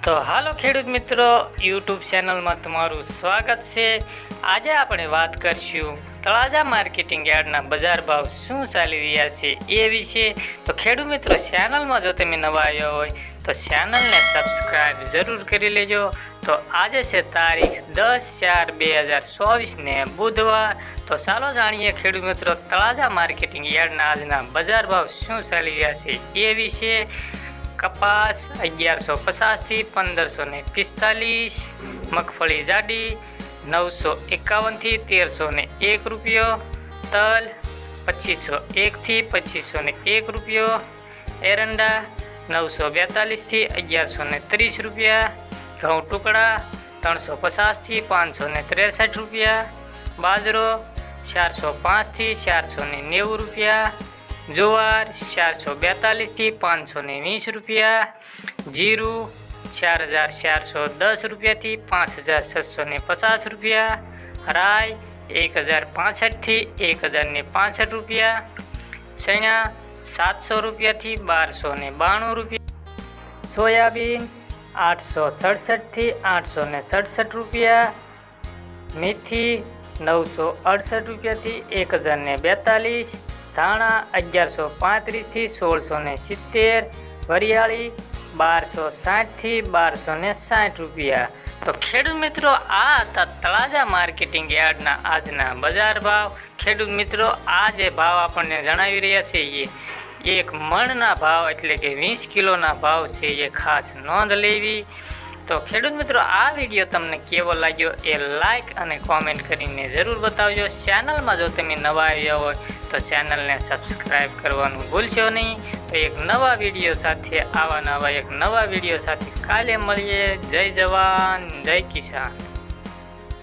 તો હાલો ખેડૂત મિત્રો, યુટ્યુબ ચેનલમાં તમારું સ્વાગત છે। આજે આપણે વાત કરશું તળાજા માર્કેટિંગ યાર્ડના બજાર ભાવ શું ચાલી રહ્યા છે એ વિશે। તો ખેડૂત મિત્રો, ચેનલમાં જો તમે નવા આવ્યા હોય તો ચેનલને સબસ્ક્રાઈબ જરૂર કરી લેજો। તો આજે છે તારીખ 10/4/2024 ને બુધવાર। તો ચાલો જાણીએ ખેડૂત મિત્રો તળાજા માર્કેટિંગ યાર્ડના આજના બજાર ભાવ શું ચાલી રહ્યા છે એ વિશે। कपास 1150 થી 1545, मगफળી जाडी 951 થી 1301 રૂપિયો, तल 2501 થી 2501 રૂપિયો, एरंडा 942 થી 1130 રૂપિયા, ઘઉં ટુકડા 350 થી 563 રૂપિયા, बाजरो 405 થી 490 રૂપિયા, जुवार 442 થી 520 રૂપિયા, जीरु 4410 રૂપિયા થી 5650 રૂપિયા, राय 1065 થી 1065 રૂપિયા, चना 700 રૂપિયા થી 1292 રૂપિયા, सोयाबीन 867 થી 867 રૂપિયા, मेथी 968 રૂપિયા થી 1042, धाणा 1135 થી 1670, वरियाળી 1260 થી 1260 રૂપિયા। તો ખેડૂત મિત્રો, આ હતા તળાજા માર્કેટિંગ યાર્ડના આજના બજાર ભાવ। ખેડૂત મિત્રો, આ જે ભાવ આપણને જણાવી રહ્યા છે એ એક મણના ભાવ એટલે કે 20 કિલોના ભાવ છે, એ ખાસ નોંધ લેવી। તો ખેડૂત મિત્રો, આ વિડીયો તમને કેવો લાગ્યો એ લાઈક અને કોમેન્ટ કરીને જરૂર બતાવજો। ચેનલમાં જો તમે નવા આવ્યા હોય તો ચેનલને સબસ્ક્રાઈબ કરવાનું ભૂલશો નહીં। તો એક નવા વિડીયો સાથે એક નવા વિડીયો સાથે કાલે મળીએ। જય જવાન, જય કિસાન।